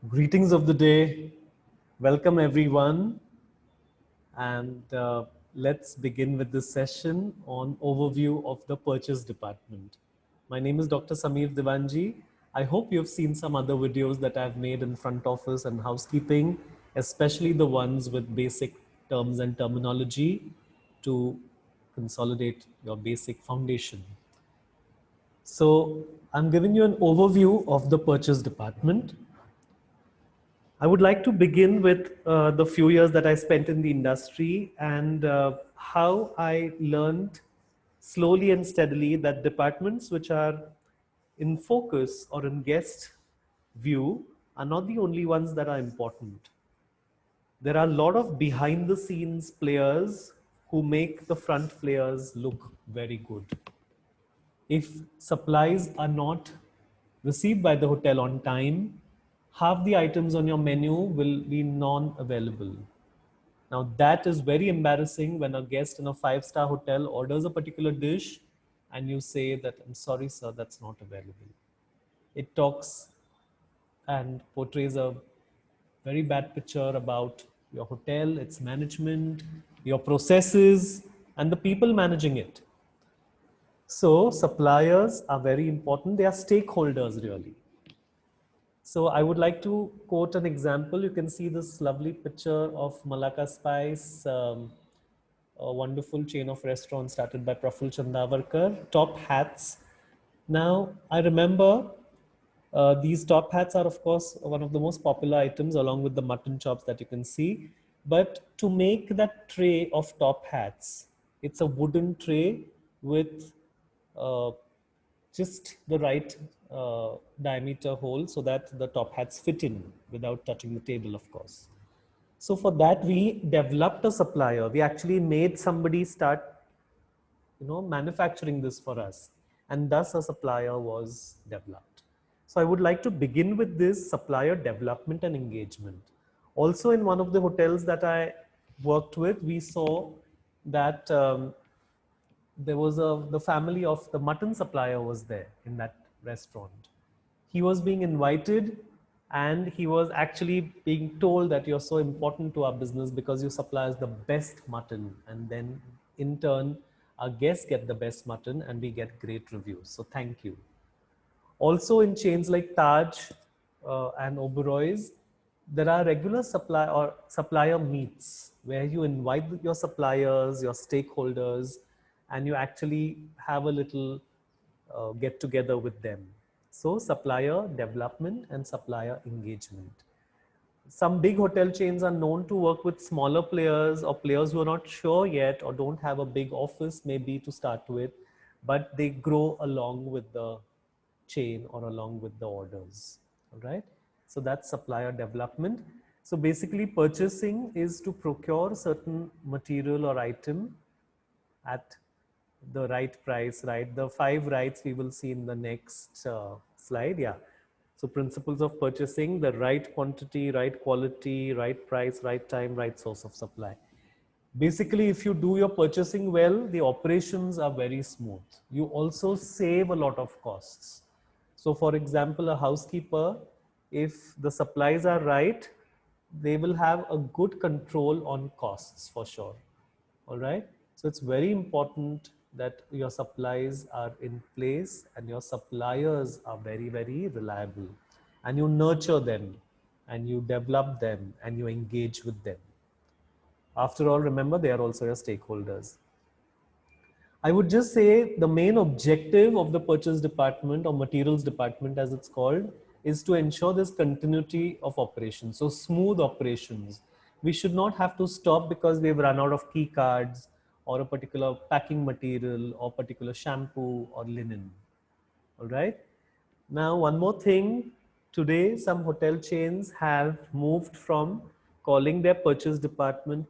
Greetings of the day. Welcome everyone. And let's begin with this session on overview of the purchase department. My name is Dr. Sameer Divanji. I hope you've seen some other videos that I've made in front office and housekeeping, especially the ones with basic terms and terminology to consolidate your basic foundation. So I'm giving you an overview of the purchase department. I would like to begin with the few years that I spent in the industry and how I learned slowly and steadily that departments which are in focus or in guest view are not the only ones that are important. There are a lot of behind the scenes players who make the front players look very good. If supplies are not received by the hotel on time, half the items on your menu will be non-available. Now that is very embarrassing when a guest in a five-star hotel orders a particular dish and you say that, I'm sorry, sir, that's not available. It talks and portrays a very bad picture about your hotel, its management, your processes, and the people managing it. So suppliers are very important. They are stakeholders really. So I would like to quote an example. You can see this lovely picture of Malacca Spice, a wonderful chain of restaurants started by Praful Chandavarkar, top hats. Now, I remember these top hats are, of course, one of the most popular items along with the mutton chops that you can see. But to make that tray of top hats, it's a wooden tray with uh, just the right diameter hole so that the top hats fit in without touching the table, of course. So for that, we developed a supplier. We actually made somebody start, manufacturing this for us. And thus a supplier was developed. So I would like to begin with this supplier development and engagement. Also in one of the hotels that I worked with, we saw that there was the family of the mutton supplier was there in that restaurant. He was being invited and he was actually being told that you're so important to our business because you supply us the best mutton, and then in turn our guests get the best mutton and we get great reviews, so thank you. Also in chains like Taj and Oberoi's, there are regular supplier meets where you invite your suppliers, your stakeholders, and you actually have a little get together with them. So supplier development and supplier engagement. Some big hotel chains are known to work with smaller players or players who are not sure yet or don't have a big office maybe to start with, but they grow along with the chain or along with the orders. All right. So that's supplier development. So basically purchasing is to procure certain material or item at the right price, right? The 5 rights we will see in the next slide. Yeah. So principles of purchasing: the right quantity, right quality, right price, right time, right source of supply. Basically, if you do your purchasing well, the operations are very smooth. You also save a lot of costs. So for example, a housekeeper, if the supplies are right, they will have a good control on costs for sure. All right. So it's very important that your supplies are in place and your suppliers are very, very reliable, and you nurture them and you develop them and you engage with them. After all, remember, they are also your stakeholders. I would just say the main objective of the purchase department or materials department, as it's called, is to ensure this continuity of operations. So smooth operations. We should not have to stop because we've run out of key cards or a particular packing material or particular shampoo or linen. All right. Now, one more thing. Today, some hotel chains have moved from calling their purchase department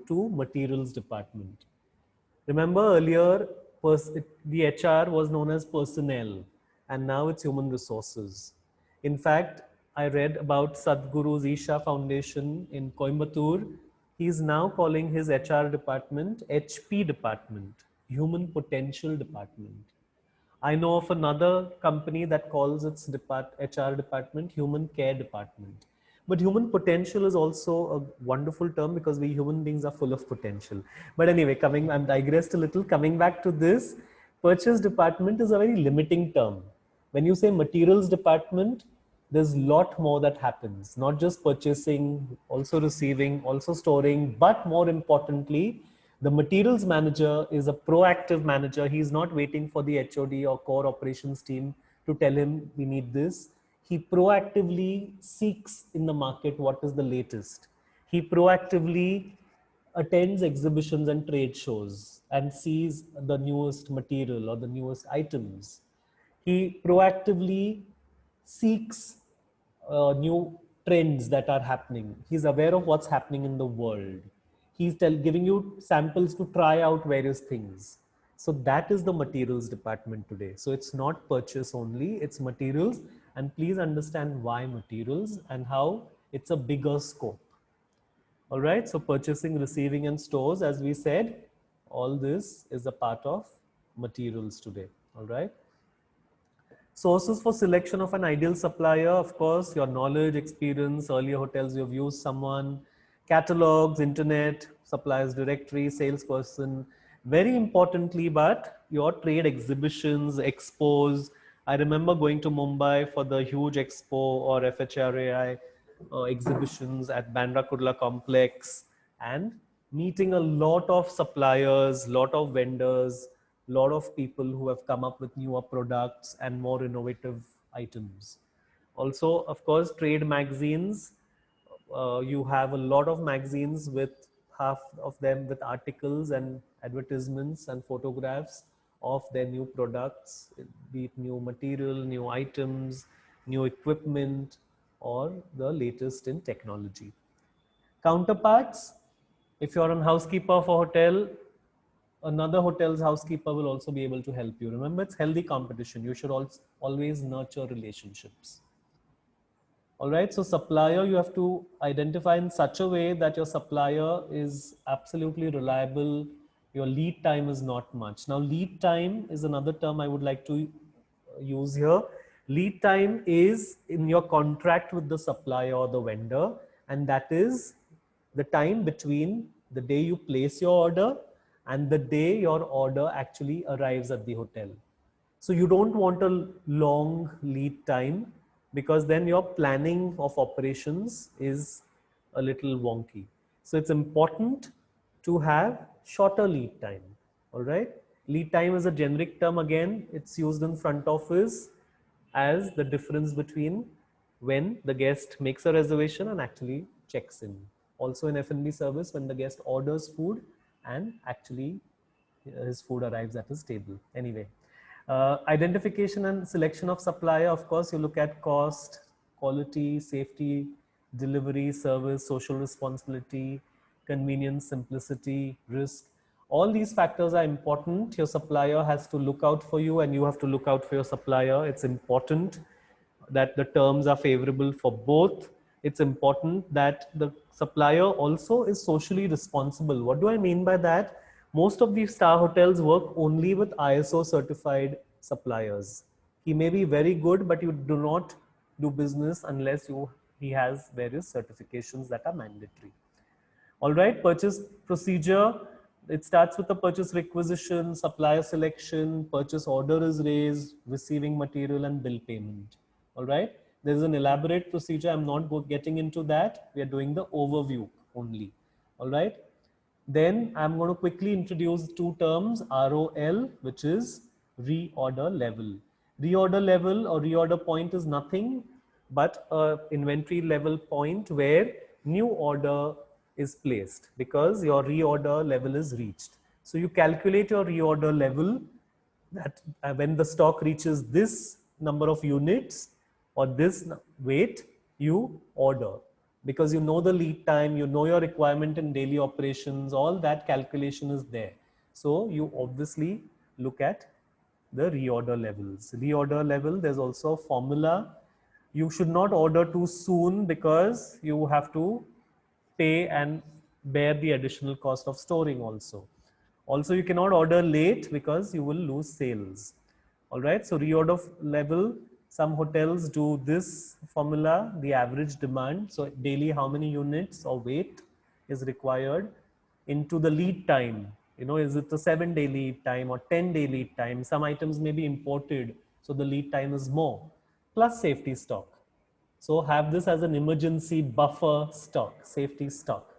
to materials department. Remember earlier, the HR was known as personnel, and now it's human resources. In fact, I read about Sadhguru's Isha Foundation in Coimbatore. He's now calling his HR department HP department, Human Potential Department. I know of another company that calls its HR department human care department. But human potential is also a wonderful term because we human beings are full of potential. But anyway, I'm digressed a little. Coming back to this, purchase department is a very limiting term. When you say materials department, there's a lot more that happens, not just purchasing, also receiving, also storing, but more importantly, the materials manager is a proactive manager. He's not waiting for the HOD or core operations team to tell him we need this. He proactively seeks in the market what is the latest. He proactively attends exhibitions and trade shows and sees the newest material or the newest items. He proactively seeks new trends that are happening. He's aware of what's happening in the world. Giving you samples to try out various things. So that is the materials department today. So it's not purchase only, it's materials. And please understand why materials and how it's a bigger scope. All right, so purchasing, receiving, and stores, as we said, all this is a part of materials today. All right. Sources for selection of an ideal supplier, of course, your knowledge, experience, earlier hotels you've used someone, catalogs, internet, suppliers directory, salesperson, very importantly, but your trade exhibitions, expos. I remember going to Mumbai for the huge expo or FHRAI exhibitions at Bandra Kurla complex and meeting a lot of suppliers, lot of vendors, lot of people who have come up with newer products and more innovative items. Also, of course, trade magazines. You have a lot of magazines with half of them with articles and advertisements and photographs of their new products, be it new material, new items, new equipment, or the latest in technology. Counterparts, if you're a housekeeper for hotel, another hotel's housekeeper will also be able to help you. Remember, it's healthy competition. You should always nurture relationships. All right, so supplier, you have to identify in such a way that your supplier is absolutely reliable. Your lead time is not much. Now, lead time is another term I would like to use here. Lead time is in your contract with the supplier or the vendor, and that is the time between the day you place your order and the day your order actually arrives at the hotel. So you don't want a long lead time because then your planning of operations is a little wonky. So it's important to have shorter lead time. All right. Lead time is a generic term again. It's used in front office as the difference between when the guest makes a reservation and actually checks in. Also in F&B service, when the guest orders food and actually his food arrives at his table. Anyway, identification and selection of supplier, of course, you look at cost, quality, safety, delivery, service, social responsibility, convenience, simplicity, risk. All these factors are important. Your supplier has to look out for you and you have to look out for your supplier. It's important that the terms are favorable for both. It's important that the supplier also is socially responsible. What do I mean by that? Most of these star hotels work only with ISO certified suppliers. He may be very good, but you do not do business unless he has various certifications that are mandatory. All right, purchase procedure. It starts with the purchase requisition, supplier selection, purchase order is raised, receiving material and bill payment. All right, there is an elaborate procedure. I'm not getting into that. We are doing the overview only. All right. Then I'm going to quickly introduce two terms, ROL, which is reorder level. Reorder level or reorder point is nothing but a inventory level point where new order is placed because your reorder level is reached. So you calculate your reorder level that when the stock reaches this number of units or this weight, you order because you know the lead time, you know your requirement in daily operations, all that calculation is there. So you obviously look at the reorder levels. Reorder level, there's also a formula. You should not order too soon because you have to pay and bear the additional cost of storing also. Also, you cannot order late because you will lose sales. All right, so reorder level, some hotels do this formula, the average demand. So daily how many units or weight is required into the lead time. You know, is it a 7-day lead time or 10-day lead time? Some items may be imported, so the lead time is more, plus safety stock. So have this as an emergency buffer stock, safety stock.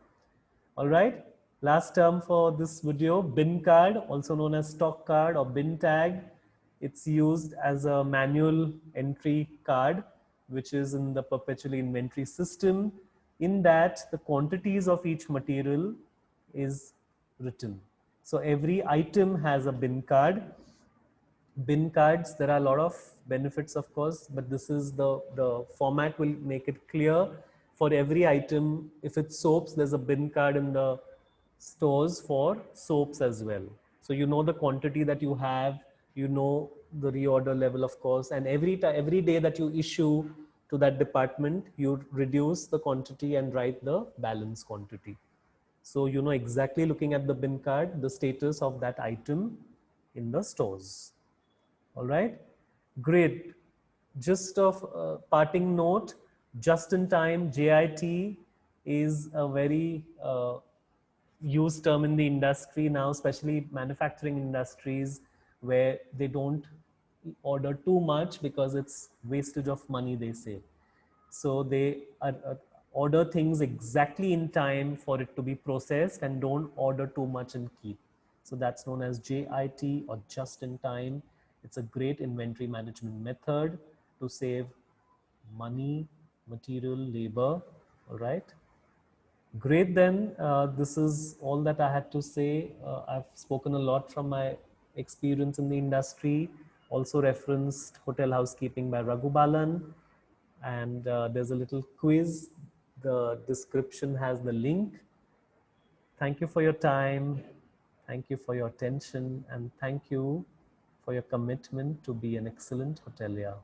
All right. Last term for this video, bin card, also known as stock card or bin tag. It's used as a manual entry card, which is in the perpetual inventory system. In that, the quantities of each material is written. So every item has a bin card. Bin cards, there are a lot of benefits, of course, but this is the format will make it clear for every item. If it's soaps, there's a bin card in the stores for soaps as well. So you know the quantity that you have, you know the reorder level, of course, and every day that you issue to that department, you reduce the quantity and write the balance quantity. So you know exactly, looking at the bin card, the status of that item in the stores. All right, great. Just of parting note, just in time, JIT is a very used term in the industry now, especially manufacturing industries, where they don't order too much because it's wastage of money, they say. So they order things exactly in time for it to be processed and don't order too much and keep. So that's known as JIT or just in time. It's a great inventory management method to save money, material, labor. All right. Great, then. This is all that I had to say. I've spoken a lot from my experience in the industry, also referenced Hotel Housekeeping by Raghubalan. And there's a little quiz. The description has the link. Thank you for your time. Thank you for your attention. And thank you for your commitment to be an excellent hotelier.